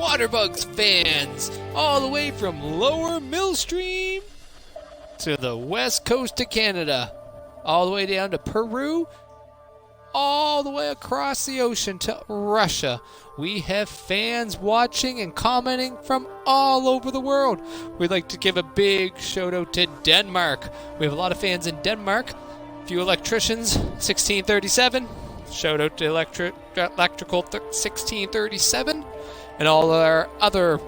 Waterbugs fans, all the way from Lower Millstream to the west coast of Canada, all the way down to Peru, all the way across the ocean to Russia. We have fans watching and commenting from all over the world. We'd like to give a big shout out to Denmark. We have a lot of fans in Denmark. A few electricians, 1637. Shout out to Electrical 1637. And all our other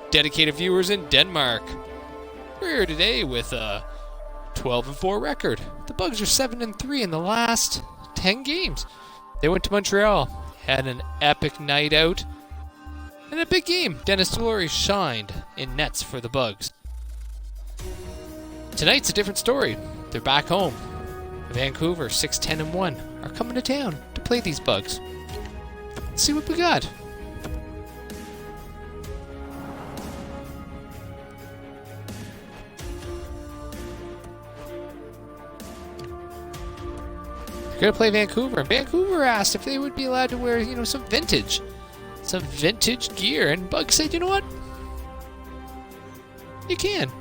dedicated viewers in Denmark. We're here today with a 12-4 record. The Bugs are 7-3 in the last 10 games. They went to Montreal, had an epic night out, and a big game. Dennis Delory shined in nets for the Bugs. Tonight's a different story. They're back home. Vancouver, 6-10-1, are coming to town to play these Bugs. Let's see what we got. Gonna play Vancouver, and Vancouver asked if they would be allowed to wear, some vintage gear, and Bug said, you know what? You can.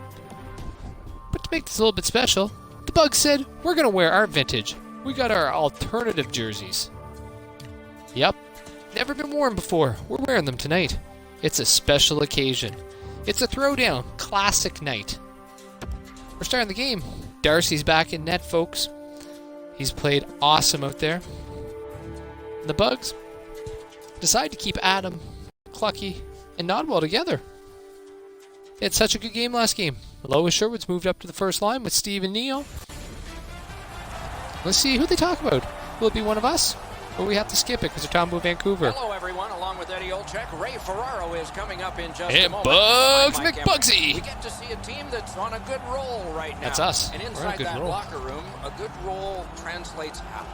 But to make this a little bit special, the Bug said, we're gonna wear our vintage. We got our alternative jerseys. Yep, never been worn before. We're wearing them tonight. It's a special occasion. It's a throwdown, classic night. We're starting the game. Darcy's back in net, folks. He's played awesome out there. The Bugs decide to keep Adam, Clucky, and Nodwell together. They had such a good game last game. Lois Sherwood's moved up to the first line with Steve and Neil. Let's see who they talk about. Will it be one of us? Or we have to skip it because they're talking about Vancouver. Hello, everyone. Along with Eddie Olczyk, Ray Ferraro is coming up in just and a moment. Bugs McBugsy. We get to see a team that's on a good roll right now. That's us. And We're on a inside good that roll. locker room, a good roll translates how?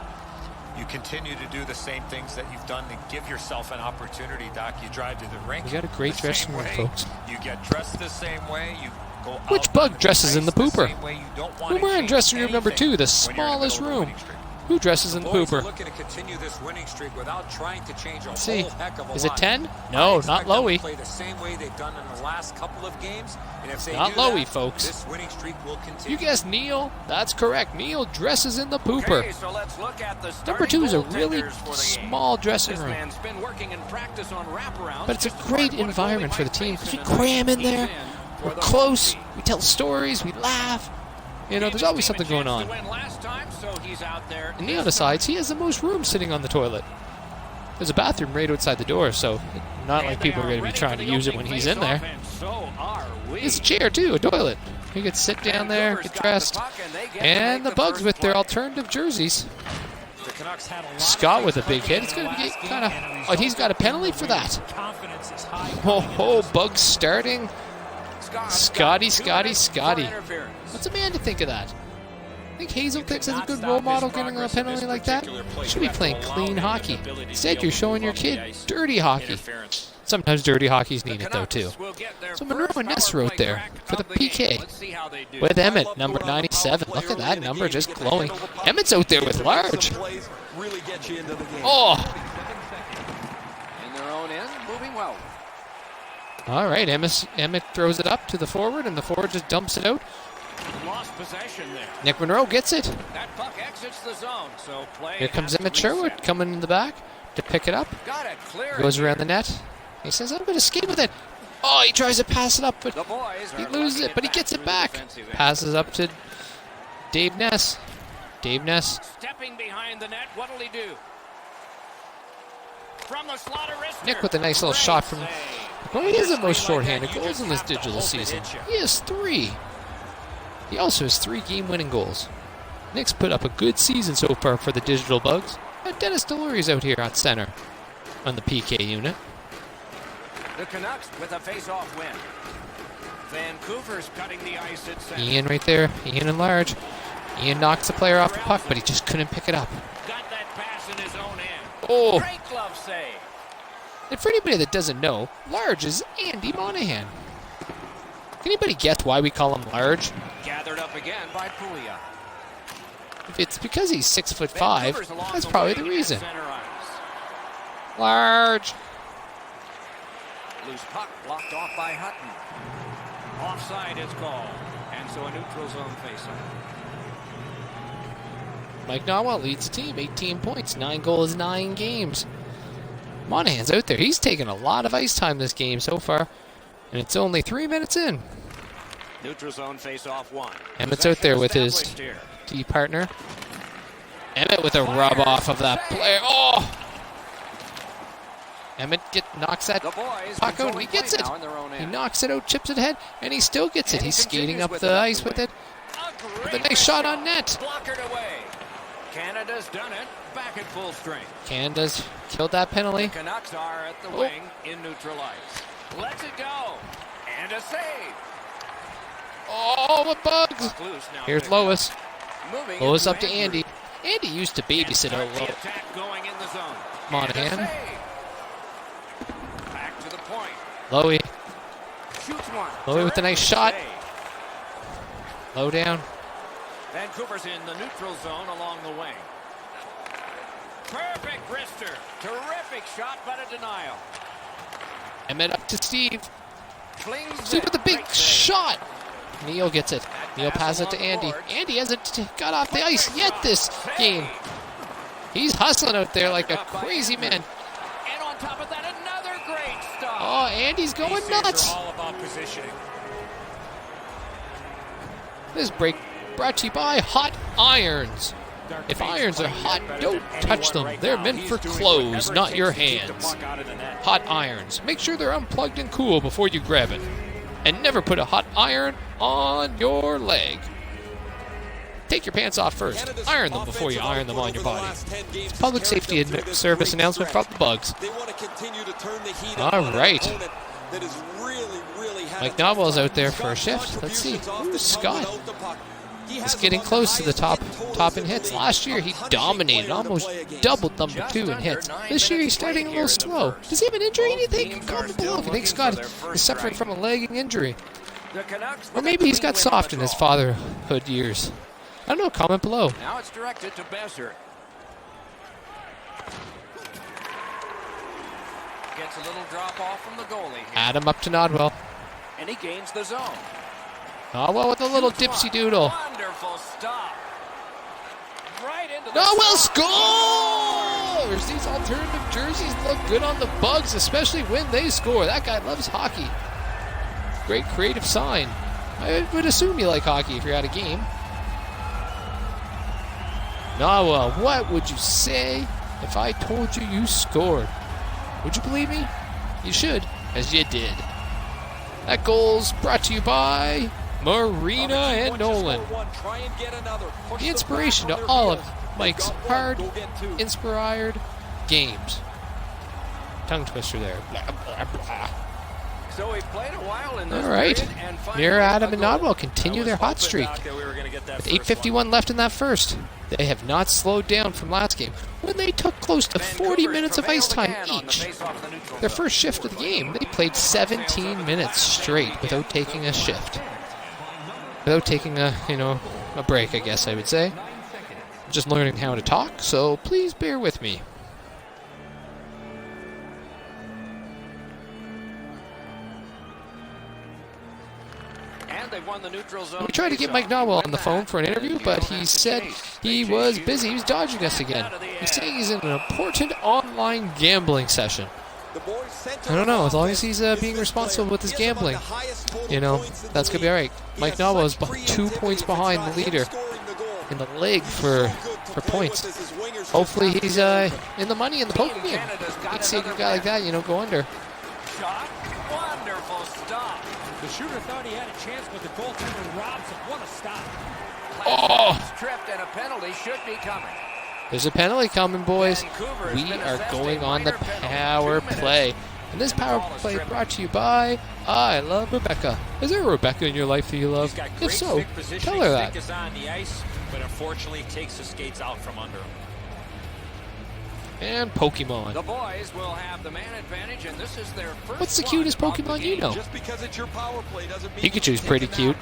You continue to do the same things that you've done to give yourself an opportunity, Doc. You drive to the rink. We got a great dressing room, folks. You get dressed the same way. You go out. Which Bug dresses in the pooper? We're wearing dressing room number 2, the smallest room. Who dresses in the pooper? Looking to continue this winning streak without trying to change a Let's see. whole heck of a Is it lot. 10? No, not Lowy. Play the same way they've done in the last couple of games, and if they Not do Lowy, that, folks. this winning streak will continue. You guessed Neil? That's correct. Neil dresses in the pooper. Okay, so let's look at the Number 2 is a really goaltenders for the game. small dressing This room. man's been working in practice on wraparounds. But it's a Just great what a environment goalie for the might team face because we in a cram in He's there. for We're the close. home team. We tell stories. We laugh. There's always something going on. And Neil decides he has the most room sitting on the toilet. There's a bathroom right outside the door, so not like people are going to be trying to use it when he's in there. It's a chair, too, a toilet. He could sit down there, get dressed. And the Bugs with their alternative jerseys. Scott with a big hit. It's going to be kind of... Oh, he's got a penalty for that. Oh, Bugs starting. Scotty. What's a man to think of that? I think Hazel thinks is a good role model getting a penalty like that. You should be playing clean hockey. Instead, you're showing your kid dirty hockey. Sometimes dirty hockey's needed, though, too. So Monroe and Ness wrote there for the PK with Emmett, number 97. Look at that number just glowing. Emmett's out there with large. Oh! In their own end, moving well. All right, Emmett throws it up to the forward, and the forward just dumps it out. Lost possession there. Nick Monroe gets it. That puck exits the zone, so play. Here comes has to Emmett Sherwood reset. coming in the back to pick it up. Got it clear. Goes around the net. He says, I'm going to skate with it. Oh, he tries to pass it up, but The boys he are loses lucky it, but he gets through it the back. defensive end. Passes up to Dave Ness. Dave Ness. Stepping behind the net, what'll he do? From the slaughter wrister. Nick with a nice little shot from... Well, he is the most shorthanded goals in this digital season. He has 3. He also has 3 game-winning goals. Nick's put up a good season so far for the digital Bugs. And Dennis Delory's out here at center on the PK unit. The Canucks with a face-off win. Vancouver's cutting the ice at center. Ian right there. Ian in large. Ian knocks the player off the puck, but he just couldn't pick it up. Got that pass in his own end. Oh! Great glove save. And for anybody that doesn't know, Large is Andy Monahan. Can anybody guess why we call him Large? Gathered up again by Puglia. If it's because he's 6'5", Vancouver's along that's the probably wing the at reason. center ice. Large. Loose puck blocked off by Hutton. Offside is called. And so a neutral zone faceoff. Mike Nawal leads the team, 18 points, 9 goals, 9 games. Monahan's out there. He's taken a lot of ice time this game so far, and it's only 3 minutes in. Neutral zone face-off 1. Emmett's out there with his D partner. Emmett with a rub off of that player. Oh! Emmett knocks that puck out, and he gets it. He knocks it out, chips it ahead, and he still gets it. He's skating up the ice with it. With a nice shot on net. Blockered away. Canada's done it. Back at full strength. Canada's killed that penalty. The Canucks are at the wing in neutral ice. Lets it go. And a save. Oh, McBugs. Here's Lois. Lois up to Andy. Andy used to babysit a little. Monahan. Back to the point. Lowy. Shoots one. Lowy with a nice shot. Low down. Vancouver's in the neutral zone along the wing. Perfect wrister. Terrific shot, but a denial. Emmett up to Steve. Flings Steve with a big Great shot. Neil gets it. Neil passes it to Andy. Andy hasn't got off the ice yet this game. He's hustling out there like a crazy man. And on top of that, another great stop. Oh, Andy's going nuts. All about positioning. This break brought to you by Hot Irons. If irons are hot, don't touch them. They're meant for clothes, not your hands. Hot irons. Make sure they're unplugged and cool before you grab it. And never put a hot iron on your leg. Take your pants off first. Iron them before you iron them on your body. It's a public safety service announcement from the Bugs. All right. Mike Nawal's out there for a shift. Let's see. Who's Scott? He's getting close to the top in hits. Last year he dominated, almost doubled number 2 in hits. This year he's starting a little slow. Does he have an injury? Anything? Comment below if you think Scott is suffering from a leg injury. Or maybe he's got soft in his fatherhood years. I don't know. Comment below. Now it's directed to Besser. Gets a little drop off from the goalie here. Adam up to Nodwell. And he gains the zone. Nodwell with a little dipsy doodle. Wonderful stop. Right into the Nodwell scores! These alternative jerseys look good on the Bugs, especially when they score. That guy loves hockey. Great creative sign. I would assume you like hockey if you're at a game. Nodwell, what would you say if I told you you scored? Would you believe me? You should, as you did. That goal's brought to you by Marina and Nolan. The inspiration to all of Mike's hard, inspired games. Tongue twister there. Blah, blah, blah. So he played a while in this all right. Near Adam and Nodwell continue their hot streak. With 8:51 left in that first. They have not slowed down from last game, when they took close to 40 minutes of ice time each. Their first shift of the game, they played 17 minutes straight without taking a shift. Without taking a break, I guess I would say. I'm just learning how to talk, so please bear with me. We tried to get Mike Nawal on the phone for an interview, but he said he was busy. He was dodging us again. He's saying he's in an important online gambling session. I don't know. As long as he's being responsible with his gambling, that's going to be all right. Mike Nawal is 2 points behind the leader in the league for points. Hopefully he's in the money in the poker game. You'd see a guy like that, go under. Shot. Wonderful stop. The shooter thought he had a chance, but the goaltender robs him. What a stop. Oh! Tripped and a penalty should be coming. There's a penalty coming, boys. We are going on the power play. And this power play brought to you by I Love Rebecca. Is there a Rebecca in your life that you love? If so, tell her that. But unfortunately takes the skates out from under him. And Pokemon. The boys will have the man advantage, and this is their first. What's the cutest Pokemon you know? Just because it's your power play doesn't mean Pikachu's pretty cute.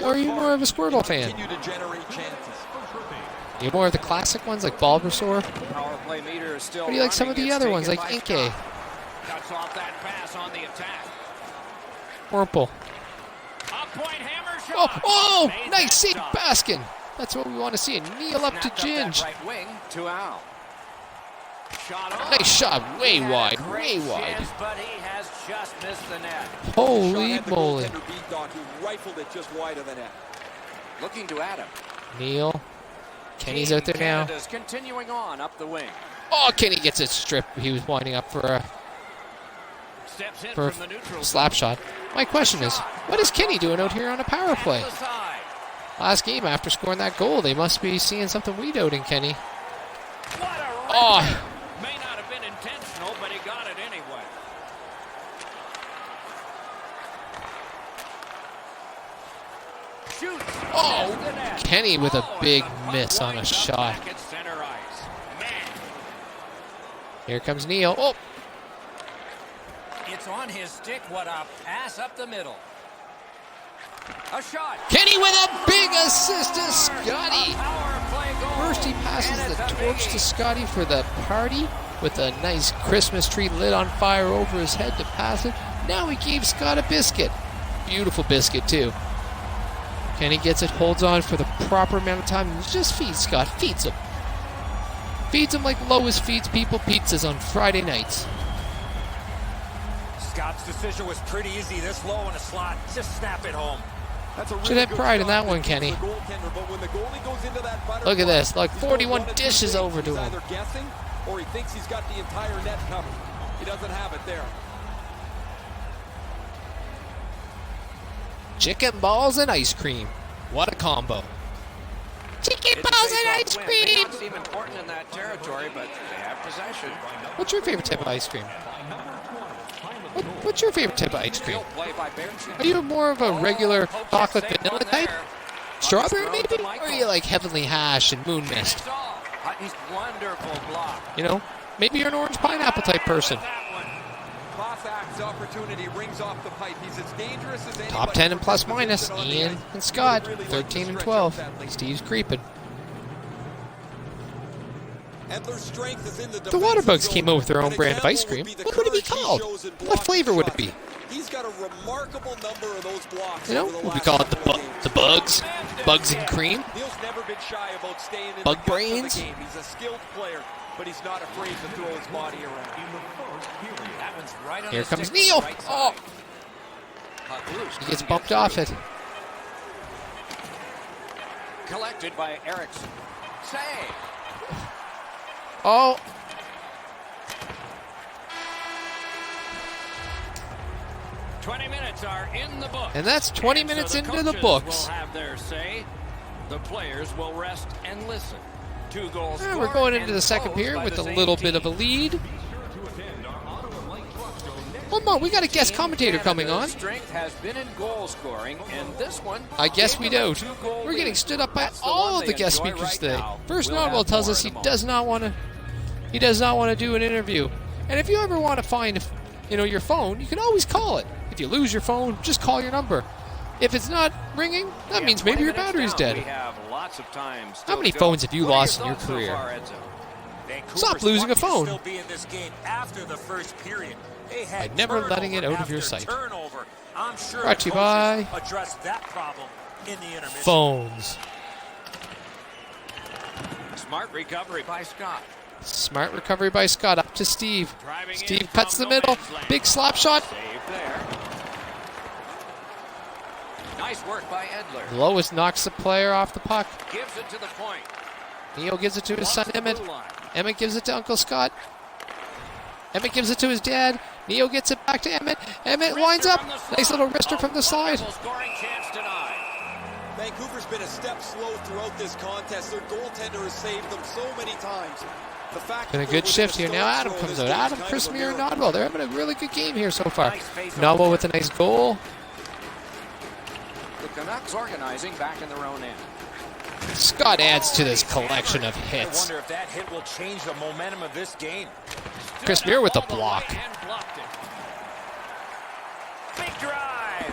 Or are you more of a Squirtle fan? Continue to generate chances. You're more of the classic ones like Bulbasaur? Power play meter is still Or do you like some of the running. other It's ones like taken by Inkay? Scott. Cuts off that pass on the attack. Wurmple. Up point hammer Oh, shot. oh, Made nice that save, stop. Baskin. That's what we want to see. Kneel up to Snapped up Ginge. that right wing to Al. Shot off. Nice shot, way He had a wide, great way wide. chance, but he has just missed the net. Holy Shot had the moly. goaltender beat, Doc. He rifled it just wide of the net. Looking to Adam. Neil. Kenny's out there now. Canada's continuing on up the wing. Oh, Kenny gets it stripped. He was winding up for a Steps in for from the neutral a slap shot. My question is, what is Kenny doing out here on a power play? zone. Side. Last game after scoring that goal, they must be seeing something we don't in Kenny. What a rip. Oh, May not have been intentional, but he got it anyway. Shoots. Oh, Missed the net. Kenny with a Oh, and big the puck miss on a winds up shot. back at center ice. Man, Here comes Neil. Oh, it's on his stick. What a pass up the middle. A shot. Kenny with a big assist to Scotty. A power play goal. First he passes And the it's a torch to biggie. Scotty for the party with a nice Christmas tree lit on fire over his head to pass it. Now he gave Scott a biscuit. Beautiful biscuit too. Kenny gets it, holds on for the proper amount of time, and just feeds Scott. Feeds him. Feeds him like Lois feeds people pizzas on Friday nights. Scott's decision was pretty easy. This low in a slot, just snap it home. That's a really Should have good pride in shot that one, beats Kenny. the goaltender, but when the goalie goes into that butterfly, Look at this. Look, he's 41 going one of two dishes things. over to He's him. either guessing or he thinks he's got the entire net covered. He doesn't have it there. Chicken balls and ice cream. What a combo. Chicken It's a balls and face-off ice win. May cream. not seem important in that territory, but they have possession. What's your favorite type of ice cream? What's your favorite type of ice cream? Field play by Berenson. Are you more of a regular Hope chocolate that saved vanilla one type? there. Strawberry Puck maybe? thrown to Or are Michael. you like heavenly hash and moon mist? It's all. He's wonderful block. You know, maybe you're an orange pineapple type person. That one. Cossack's opportunity rings off the pipe. He's as dangerous as anybody. Top 10 and from plus his minus. position on the Ian ice. and Scott, He would really like 13 to and stretch 12. out that lead. Steve's creeping. And their strength is in the The Waterbugs defensive came zone. up with their own An brand of example ice cream. would be the What would it be courage he called? shows in What blocking flavor would it shots. be? He's got a remarkable number of those blocks. You know, over the would we last call it the, couple of games. the bugs? Bugs and cream? Neil's never been shy about staying in Bug the guts brains? of the game. He's a skilled player, but he's not afraid to throw his body around. That one's right on Here the comes stick on the Neil. right Oh, side. Puck loose. he gets Couldn't bumped get off through. it. Collected by Erickson. Save. Oh, 20 minutes are in the book. and that's 20 And minutes so into the coaches books. will have their say. The players will rest and listen. 2 goals. Yeah, we're scored going into and the second closed period by with the a same little bit of a team. lead. One more, we got a guest commentator coming on. Canada's strength has been in goal scoring, and this one. I guess we gave them a don't. 2-goal We're getting lead. stood up by That's the all one of the they guest enjoy speakers right today. now. First We'll Nodwell have tells more us in he a does not want to do an interview. And if you ever want to find, your phone, you can always call it. If you lose your phone, just call your number. If it's not ringing, that Yeah, means 20 maybe your minutes battery's down. dead. We have lots of time How still many to go. phones have you What are lost in your thoughts so career? far, Edzo? Vancouver's Stop losing a lucky to phone. Still be in this game after the first period. They had By never letting it turnover out of your after sight. Turnover. I'm sure Brought to you coaches by addressed that problem in the intermission. Phones. Smart recovery by Scott. Smart recovery by Scott. Up to Steve. Driving in Steve from cuts the no middle. man's land. Big slap shot. Save there. Nice work by Edler. Lois knocks the player off the puck. Gives it to the point. Neil gives it to his son Off the Emmett. blue line. Emmett gives it to Uncle Scott. Emmett gives it to his dad. Neil gets it back to Emmett. Emmett winds up. Nice little wrister from the side. Wonderful scoring chance denied. Vancouver's been a step slow throughout this contest. Their goaltender has saved them so many times. The fact Been a that they're good within shift here. stone's Now Adam throw comes of out. this game Adam, is kind Chris of a Muir, and miracle. Nodwell. They're having a really good game here so far. Nice face-off. Nodwell with a nice goal. The Canucks organizing back in their own end. Scott adds to this collection of I hits. wonder if that hit will change the momentum of this game. Chris Muir with the All way block. and blocked it. Big drive.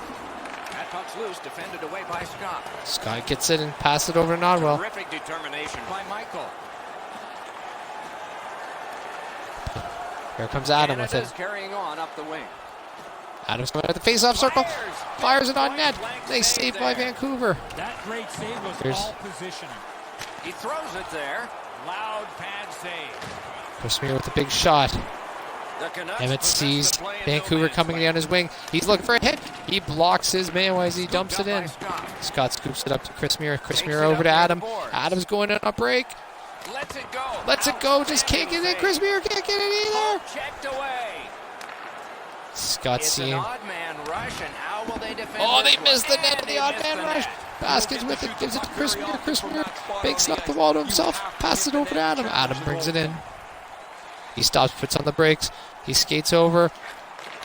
That puck's loose, defended away by Scott. Scott gets it and passes it over to Nodwell. Terrific determination by Michael. Here comes Adam with it. Canada's carrying on up the wing. Adam's coming at the face-off circle. Fires it on net. Nice save by Vancouver. That great save was Here's- all positioning. He throws it there. Loud pad save. Christmere with a big shot. The Canucks Emmett possess sees the play in Vancouver no coming man's down his wing. He's looking for a hit. He blocks his man as he Scooped dumps up it in. by Scott. Scott scoops it up to Christmere. Takes Christmere it over up to near Adam. the boards. Adam's going on a break. Lets it go. Lets it go. Just can't get it. Outstanding Christmere can't get it save. either. Checked away. Scott It's an seeing. odd man rush, and how will they defend Oh, this they missed the one? net And in the they odd missed man the rush. net. Baskins with it. Gives it to Christmere. Christmere bakes it off the wall to himself. Passes it over to Adam. Adam brings it in. He stops, puts on the brakes. He skates over.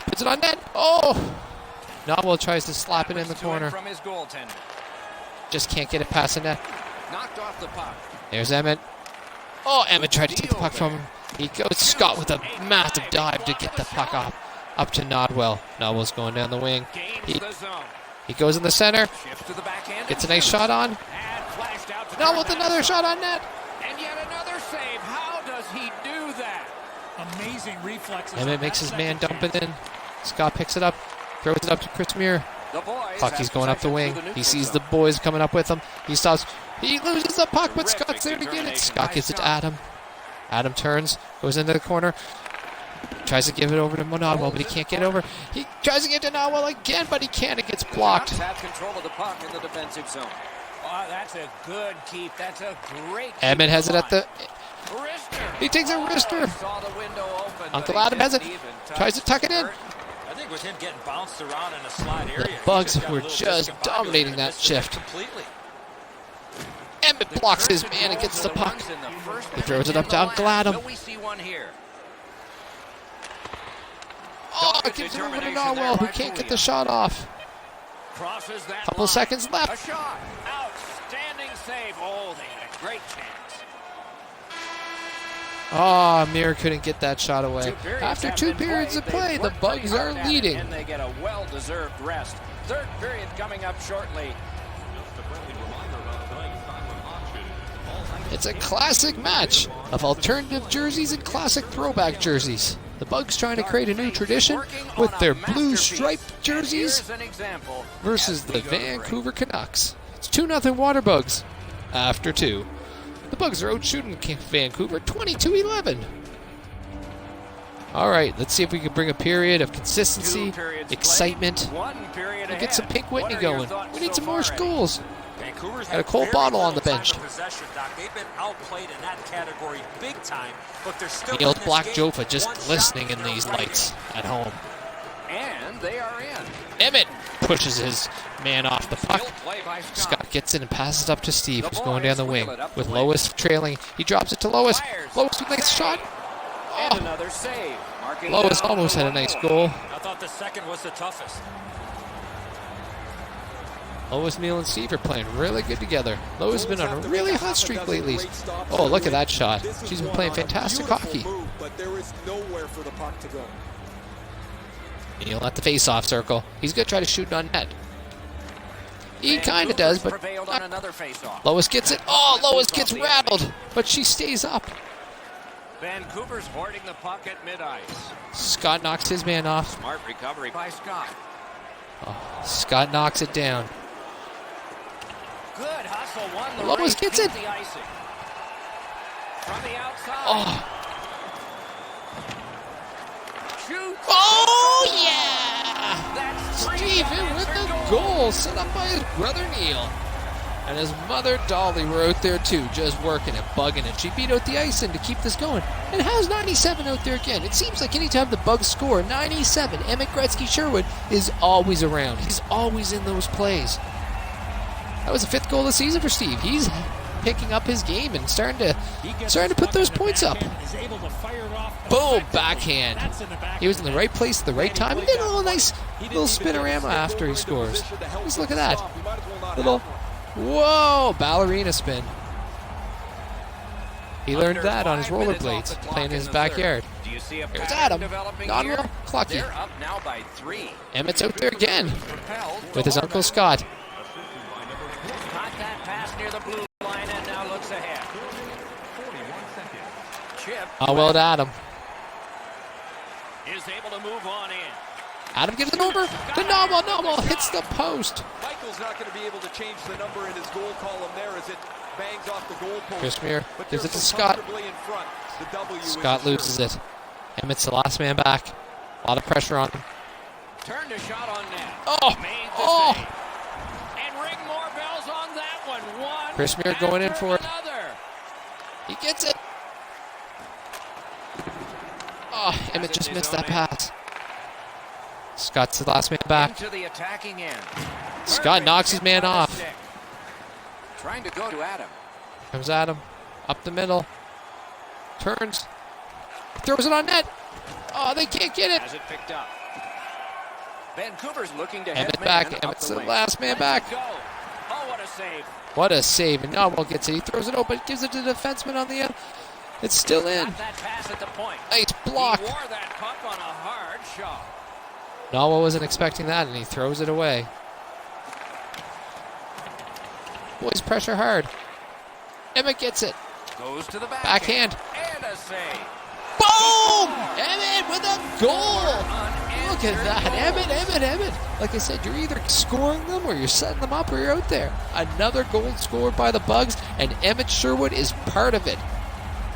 Puts it on net. Oh! Nobble tries to slap it in the To it corner. From his goaltender. Just can't get it past the net. Knocked off the puck. There's Emmett. Oh, Emmett tried to take the puck from him. He goes Scott with a massive dive to get the puck up to Nodwell. Nodwell's going down the wing. Gains the zone. He goes in the center. Shifts to the backhand. Gets a nice shot on. And flashed out to Nodwell with turn another that shot on net. And yet another save. How does he do that? Amazing reflexes. Emmett on makes that his man second dump it chance. in. Scott picks it up. Throws it up to Christmere. The boys Pucky's have going up the possession wing. through the He neutral sees the zone. boys coming up with him. He stops. He loses the puck, but Terrific Scott's there to get it. determination Scott by gives it to Scott. Adam. Adam turns, goes into the corner, tries to give it over to Nodwell, but he can't get over. He tries to get to Nodwell again, but he can't. It gets blocked. Canucks have control of the puck in the defensive zone. Oh, that's a good keep. That's a great keep. Emmett has it at the. Wrister. He takes a wrister. Saw the window open, Uncle but he Adam has it. didn't even touch Tries to tuck it in. I think with him getting bounced around in a slide area, he Bugs just got a were little just discombobulated dominating and that missed the net shift. completely. Emmett blocks his man and gets the puck. He throws it up to Uncle Adam. Will we see one here? Oh, it gives it over to Nodwell, who can't get the shot off. Crosses that Couple line. seconds A left. shot. Outstanding save. Oh, they had a great chance. Oh, Mir couldn't get that shot away. 2 periods After have 2 been periods of played. play, They've the worked pretty Bugs are hard at it, leading. And they get a well-deserved rest. Third period coming up shortly. It's a classic match of alternative jerseys and classic throwback jerseys. The Bugs trying to create a new tradition with their blue striped jerseys Here's an example versus as the we go to break. Vancouver Canucks. It's 2-0 Waterbugs after 2. The Bugs are out shooting Vancouver 22-11. All right, let's see if we can bring a period of consistency, 2 periods excitement, played, 1 period and get some ahead. Pink Whitney What are your going. thoughts We need so some more far, Eddie? goals. Vancouver's Got a had cold very bottle on the little time bench. of possession, Doc. They've been outplayed in that category big time, but they're still The old in this Black game. Jofa just One shot glistening in and they're these right lights at home. And they are in. Emmett pushes his man off the puck. Still play by Scott. Scott gets in and passes up to Steve, The who's going down the boys wing. wheel it up With the wing. Lois trailing, he drops it to Lois. Fires. Lois with a nice shot. And Oh, another save. Marking Lois down almost to had a one nice more. goal. I thought the second was the toughest. Lois, Neal, and Steve are playing really good together. Lois has been on a really hot streak lately. Oh, look at that shot. She's been playing fantastic hockey. Move, but there is nowhere for the puck to go. Neal at the face-off circle. He's going to try to shoot it on net. He kind of does, but Prevailed on another faceoff. Lois gets it. Oh, Lois gets rattled, but she stays up. Vancouver's hoarding the puck at mid-ice. Scott knocks his man off. Smart recovery by Scott. Scott knocks it down. Good hustle, won the Lois race, gets beat it. the icing. From the outside. Oh, Shoots. oh yeah! That's three Steven with unanswered the goals. goal set up by his brother Neil. And his mother Dolly were out there too, just working it, bugging it. She beat out the icing to keep this going. And how's 97 out there again? It seems like anytime the Bugs score, 97, Emmett Gretzky Sherwood is always around. He's always in those plays. That was the 5th goal of the season for Steve. He's picking up his game and starting to put those points up. Is able to fire it off Boom, effectively. backhand. That's in the back. He was in the right place at the right time. He did a little nice little spinorama after he scores. Just look at that. Little, whoa, ballerina spin. He learned that on his rollerblades, playing in his backyard. Do you see a Here's pattern Adam. developing Nodwell, here? Clucky. They're up now by 3. Emmett's out there again Propelled with his forward. Uncle Scott. Caught that pass near the blue line and now looks ahead. Chip. Oh, well to Adam. is able to move on in. Adam gets it over. The Noble hits the post. Michael's not going to be able to change the number in his goal column there as it bangs off the goal post. Chris Muir But gives they're it to so Scott. comfortably in front. The W is Scott assured. loses it. Emmett's the last man back. A lot of pressure on him. Turned a shot on net. Oh! Made the Oh! save. And ring more bells on that one. One Chris Muir going in after for it. another. He gets it. Oh, Emmett just missed that pass. Scott's the last man back. Into the attacking end. Scott knocks his man off. Stick. Trying to go to Adam. Comes at him. Up the middle. Turns. Throws it on net. Oh, they can't get it. Has it picked up. Vancouver's looking to head Emmett man back. up Emmett's the wing. last man Let's back. go. Oh, what a save. What a save. And Noble gets it. He throws it open. Gives it to the defenseman on the end. It's still in. Got that pass at the point. Nice block. He wore that puck on a hard shot. Noble wasn't expecting that, and he throws it away. Boys pressure hard. Emmett gets it. Goes to the Backhand. And a save. Boom! Emmett with a goal! Look at that. Emmett. Like I said, you're either scoring them or you're setting them up or you're out there. Another goal scored by the Bugs, and Emmett Sherwood is part of it.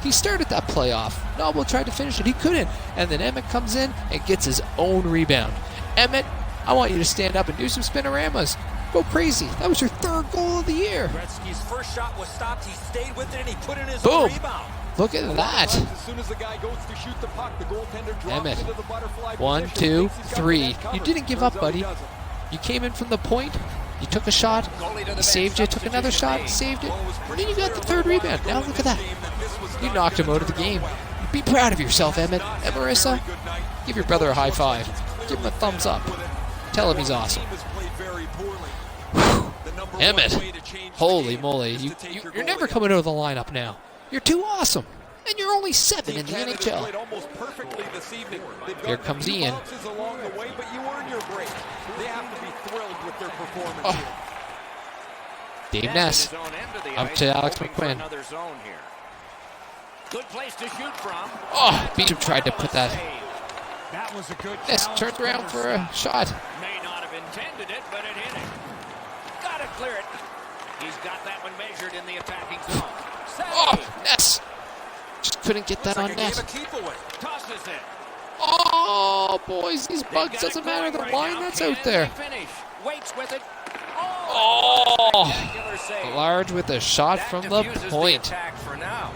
He started that playoff. Noble tried to finish it. He couldn't. And then Emmett comes in and gets his own rebound. Emmett, I want you to stand up and do some spinoramas. Go crazy. That was your third goal of the year. Gretzky's first shot was stopped. He stayed with it and he put in his Boom. own rebound. Look at that. As soon as the guy goes to shoot the puck, the goaltender drops Emmett. into the butterfly 1, position, 2, thinks he's got 3. the net You covered. didn't give up, Turns out he buddy. doesn't. You came in from the point. You took a shot. He saved you. Took another shot. Saved it. And then you got the third rebound. Now look at that. You knocked him out of the game. Be proud of yourself, Emmett. And Marissa, give your brother a high five. Give him a thumbs up. Tell him he's awesome. Emmett, holy moly. You're never coming out of the lineup now. You're too awesome. And you're only 7 in the NHL. Here comes Ian. Oh. Dave Ness. Up to Alex McQuinn. Good place to shoot from. Oh, Beecham tried to put that. That was a good Ness challenge turns around for a shot. May not have intended it, but it hit it. Got to clear it. He's got that one measured in the attacking zone. Save. Oh, Ness. Just couldn't get that on Like a game net. of keep away. Tosses it. Oh, boys, these Bugs doesn't matter. The line that's out there. Finish. Waits with it. Oh, Spectacular save. large with a shot That from the diffuses point. attack for now.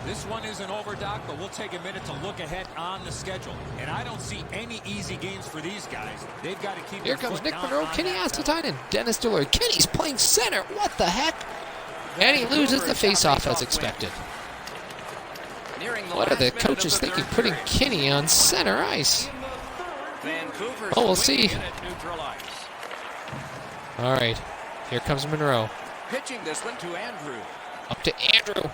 This one isn't over, Doc, but we'll take a minute to look ahead on the schedule. And I don't see any easy games for these guys. They've got to keep Here their comes foot Nick down Monroe, on Kenny that Astatainen, Dennis Delory. Kenny's playing center. What the heck? And he loses the faceoff as expected. Nearing the What are last the minute coaches of the thinking, third putting period. Kenny on center ice? Vancouver's Oh, we'll winning see. it at neutral ice. All right, here comes Monroe. Pitching this one to Andrew. Up to Andrew.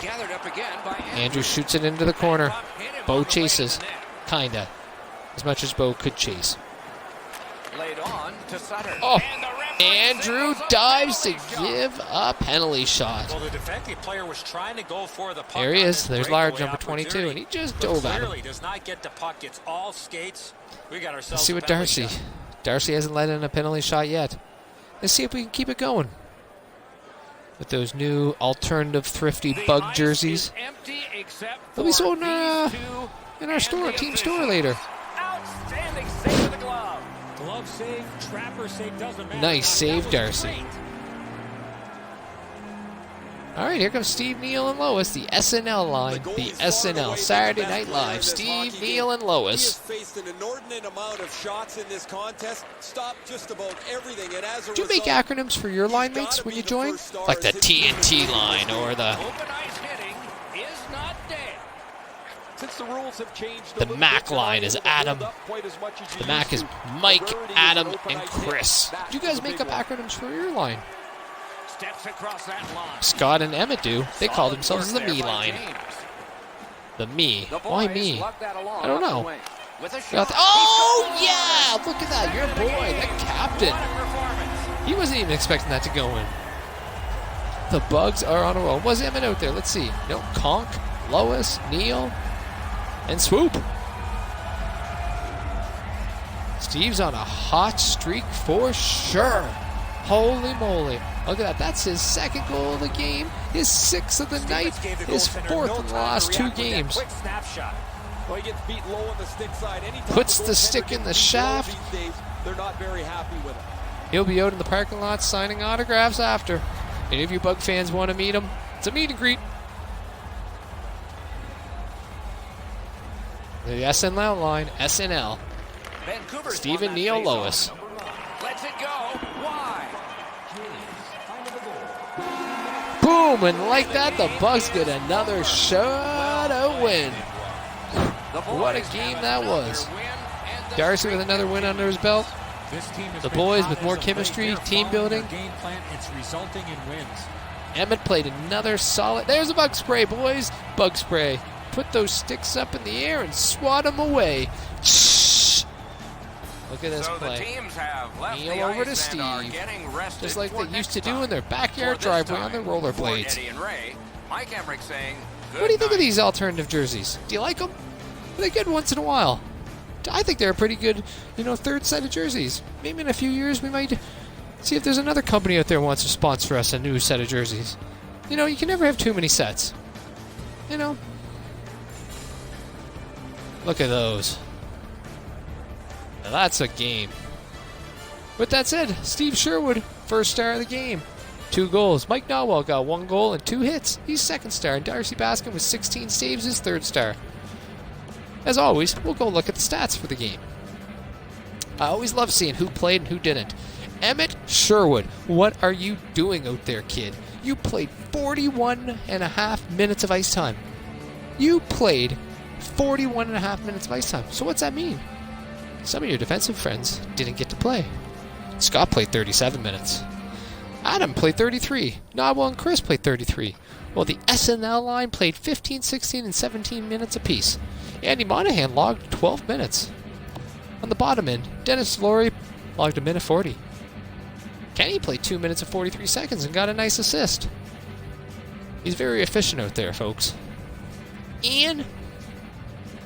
Gathered up again by Andrew shoots it into the corner. Hit him Bo on the way to chases. the net. Kinda. As much as Bo could chase. Laid on to Sutter. Oh, And the referee Andrew signals a dives to penalty shot. give a penalty shot. Well, the defensive player was trying to go for the puck. There he on is. his There's breakaway large number 22, opportunity, and he just but dove at him. clearly does not get the puck. It's all skates. We got ourselves Let's see a what penalty Darcy. shot. Darcy hasn't let in a penalty shot yet. Let's see if we can keep it going. With those new alternative thrifty The Bug ice jerseys. is empty except They'll be for sold in our, these two in our and store, the team officials. store later. Outstanding save with the glove. Glove save, trapper save, doesn't matter. Nice That save, was Darcy. great. All right, here comes Steve, Neal, and Lois, the SNL line. The SNL, Saturday Night Live. Steve, Neal, and He has Lois. faced an inordinate amount of shots in this contest, stopped just about everything, and as a Do you make result, acronyms for your he's line gotta mates when be you the join? first star Like the as his team TNT moves line or the Open ice hitting is not dead. Since the rules have changed a The little Mac bit, you're not line is able to Adam. build up quite as much as you The Mac used is to. Mike, The rarity is Adam, an open and ice hit. Chris. That Do you is guys a make big up one. acronyms for your line? Steps across that line. Scott and Emmett do. They call Solid themselves work the there Me by line. James. The Me. The Why boys me? lug that along I don't up the know. wing. With a Got shot. the- oh, He scores! yeah! Look at that. Your boy, the captain. What a performance. He wasn't even expecting that to go in. The Bugs are on a roll. Was Emmett out there? Let's see. No, Conk, Lois, Neal, and Swoop. Steve's on a hot streak for sure. Holy moly. Look at that. That's his second goal of the game. His 6th of the night. His 4th in the last 2 games. Quick snapshot. Well, he gets beat low on the stick side. Anytime Puts a the goaltender stick in gets the beat shaft. low these days, they're not very happy with it. He'll be out in the parking lot signing autographs after. Any of you Bug fans want to meet him? It's a meet and greet. The SNL line, SNL. Vancouver's Stephen won that Neil faceoff. Lois. Lets it go. Wide. Boom, and like that, the Bucks get another shot of win. What a game that was. Darcy with another win under his belt. This team has The been boys hot with as more of late. chemistry, They're team following building. their game plan. It's resulting in wins. Emmett played another solid. There's a bug spray, boys. Bug spray. Put those sticks up in the air and swat them away. Shh. Look at this So the play. teams have left Kneel the over to ice and are Steve. getting rested Just like for they used next to do time. in their backyard For this driveway on their time, rollerblades. for Eddie and Ray, Mike Emmerich saying, What do you think of these alternative jerseys? Do you like them? They're good once in a while. I think they're a pretty good, third set of jerseys. Maybe in a few years we might see if there's another company out there who wants to sponsor us a new set of jerseys. You can never have too many sets. Look at those. Now that's a game. With that said, Steve Sherwood, first star of the game. 2 goals. Mike Nowell got 1 goal and 2 hits. He's second star. And Darcy Baskin with 16 saves is third star. As always, we'll go look at the stats for the game. I always love seeing who played and who didn't. Emmett Sherwood, what are you doing out there, kid? You played 41 and a half minutes of ice time. You played 41 and a half minutes of ice time. So what's that mean? Some of your defensive friends didn't get to play. Scott played 37 minutes. Adam played 33. Nabwell and Chris played 33. Well, the SNL line played 15, 16, and 17 minutes apiece. Andy Monahan logged 12 minutes. On the bottom end, Dennis Laurie logged a minute 40. Kenny played 2 minutes and 43 seconds and got a nice assist. He's very efficient out there, folks. Ian,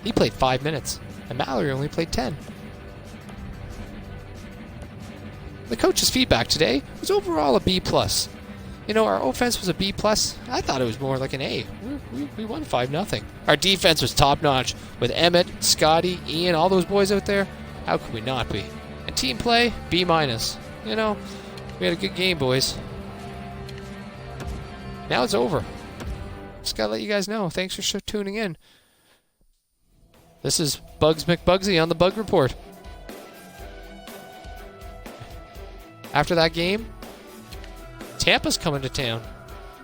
he played 5 minutes, and Mallory only played 10. The coach's feedback today was overall a B+. Our offense was a B+. I thought it was more like an A. We won 5-0. Our defense was top-notch with Emmett, Scotty, Ian, all those boys out there. How could we not be? And team play, B-. We had a good game, boys. Now it's over. Just gotta let you guys know. Thanks for tuning in. This is Bugs McBugsy on the Bug Report. After that game, Tampa's coming to town.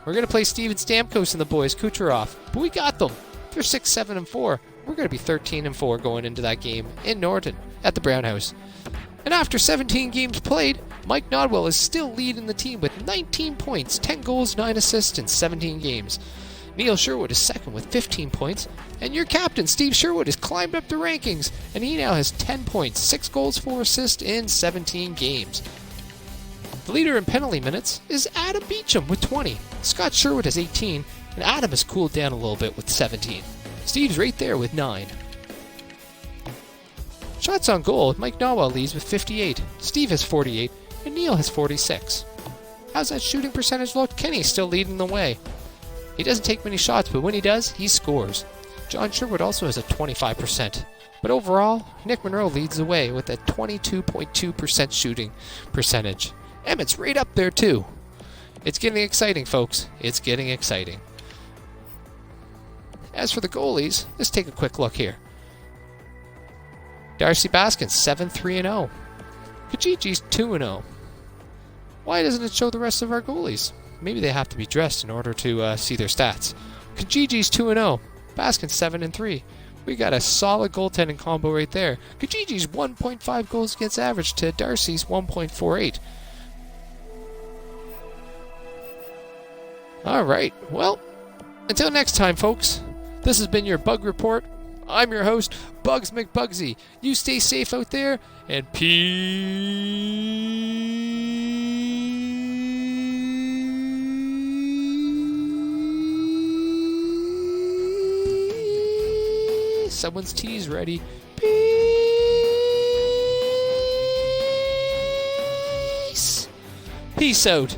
We're going to play Steven Stamkos and the boys, Kucherov. But we got them. They're 6-7-4. We're going to be 13-4 going into that game in Norton at the Brown House. And after 17 games played, Mike Nodwell is still leading the team with 19 points, 10 goals, 9 assists in 17 games. Neil Sherwood is second with 15 points. And your captain, Steve Sherwood, has climbed up the rankings. And he now has 10 points, 6 goals, 4 assists in 17 games. The leader in penalty minutes is Adam Beecham with 20. Scott Sherwood has 18, and Adam has cooled down a little bit with 17. Steve's right there with 9. Shots on goal, Mike Nowell leads with 58. Steve has 48, and Neil has 46. How's that shooting percentage look? Kenny's still leading the way. He doesn't take many shots, but when he does, he scores. John Sherwood also has a 25%. But overall, Nick Monroe leads the way with a 22.2% shooting percentage. Emmett's right up there, too. It's getting exciting, folks. It's getting exciting. As for the goalies, let's take a quick look here. Darcy Baskin, 7-3-0. Kajiji's 2-0. Why doesn't it show the rest of our goalies? Maybe they have to be dressed in order to see their stats. Kajiji's 2-0. Baskin, 7-3. We got a solid goaltending combo right there. Kajiji's 1.5 goals against average to Darcy's 1.48. All right, well, until next time, folks, this has been your Bug Report. I'm your host, Bugs McBugsy. You stay safe out there, and peace. Someone's tea's ready. Peace. Peace out.